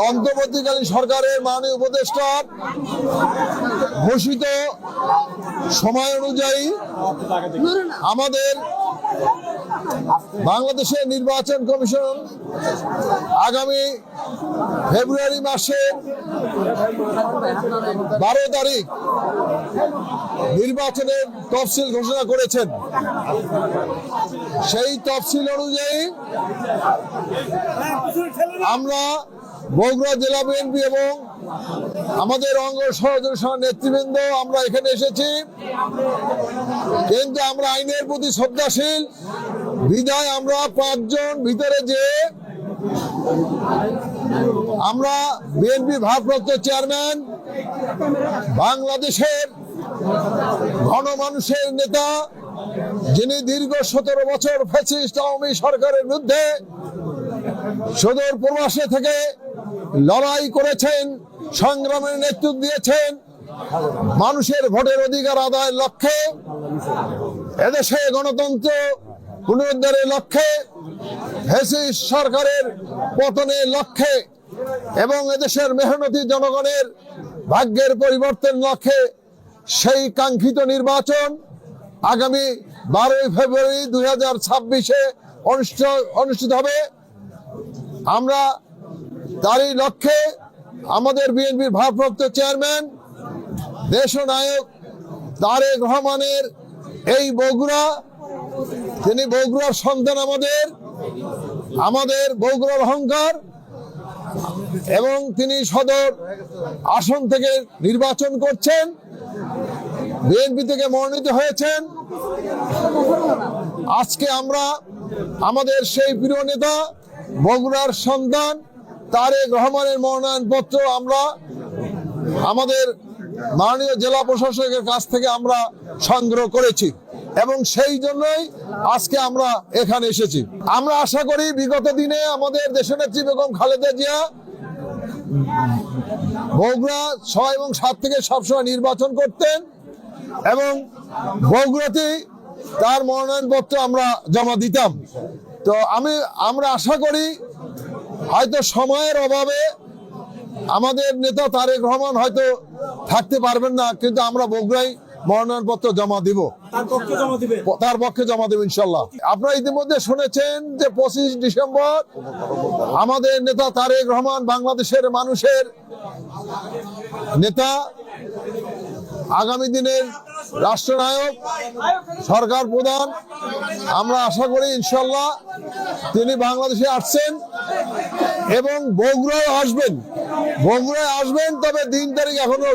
অন্তর্বর্তীকালীন সরকারের মাননীয় উপদেষ্টা ঘোষিত সময় অনুযায়ী আমাদের বাংলাদেশের নির্বাচন কমিশন আগামী ফেব্রুয়ারি মাসের 12 তারিখ নির্বাচনের তফসিল ঘোষণা করেছেন। সেই তফসিল অনুযায়ী আমরা বগুড়া জেলা বিএনপি এবং আমাদের অঙ্গ সহযোগী নেতৃবৃন্দ আমরা এখানে এসেছি, কিন্তু আমরা আইনের প্রতি শ্রদ্ধাশীল বিধায় আমরা 5 জন ভিতরে যে আমরা বিএনপি ভারপ্রাপ্ত চেয়ারম্যান, বাংলাদেশের গণমানুষের নেতা, যিনি দীর্ঘ 17 বছর ফ্যাসিস্ট আওয়ামী সরকারের বিরুদ্ধে সুদূর প্রবাসে থেকে লড়াই করেছেন, সংগ্রামের নেতৃত্ব দিয়েছেন, মানুষের ভোটের অধিকার আদায়ের লক্ষ্যে, এদেশে গণতন্ত্র পুনরুদ্ধারের লক্ষ্যে, ফ্যাসিস্ট সরকারের পতনের লক্ষ্যে এবং এদেশের মেহনতি জনগণের ভাগ্যের পরিবর্তন লক্ষ্যে সেই কাঙ্ক্ষিত নির্বাচন আগামী 12 ফেব্রুয়ারি 2026-এ অনুষ্ঠিত হবে। আমরা তারই লক্ষ্যে আমাদের বিএনপির ভারপ্রাপ্ত চেয়ারম্যান দেশনায়ক তারেক রহমানের এই বগুড়া, তিনি বগুড়ার সন্তান, আমাদের বগুড়ার অহংকার, এবং তিনি সদর আসন থেকে নির্বাচন করছেন, বিএনপি থেকে মনোনীত হয়েছেন। আজকে আমরা আমাদের সেই প্রিয় নেতা বগুড়ার সন্তান তারেক রহমানের মনোনয়নপত্র আমরা আমাদের মাননীয় জেলা প্রশাসকের কাছ থেকে আমরা সংগ্রহ করেছি এবং সেই জন্যই আজকে আমরা এখানে এসেছি। আমরা আশা করি বিগত দিনে আমাদের দেশনেত্রী বেগম খালেদা জিয়া বগুড়া 6 এবং 7 থেকে সবসময় নির্বাচন করতেন এবং বগুড়াতেই তার মনোনয়নপত্র আমরা জমা দিতাম। তো আমরা আশা করি হয়তো সময়ের অভাবে আমাদের নেতা তারেক রহমান হয়তো থাকতে পারবেন না, কিন্তু আমরা বগুড়ায় মনোনয়নপত্র জমা দিব, তার পক্ষে জমা দেব ইনশাল্লাহ। আপনারা ইতিমধ্যে শুনেছেন যে 25 ডিসেম্বর আমাদের নেতা তারেক রহমান, বাংলাদেশের মানুষের নেতা, আগামী দিনের রাষ্ট্রনায়ক, সরকার প্রধান, আমরা আশা করি ইনশাল্লাহ তিনি বাংলাদেশে আসছেন এবং বগুড়ায় আসবেন, তবে 3 তারিখ এখনো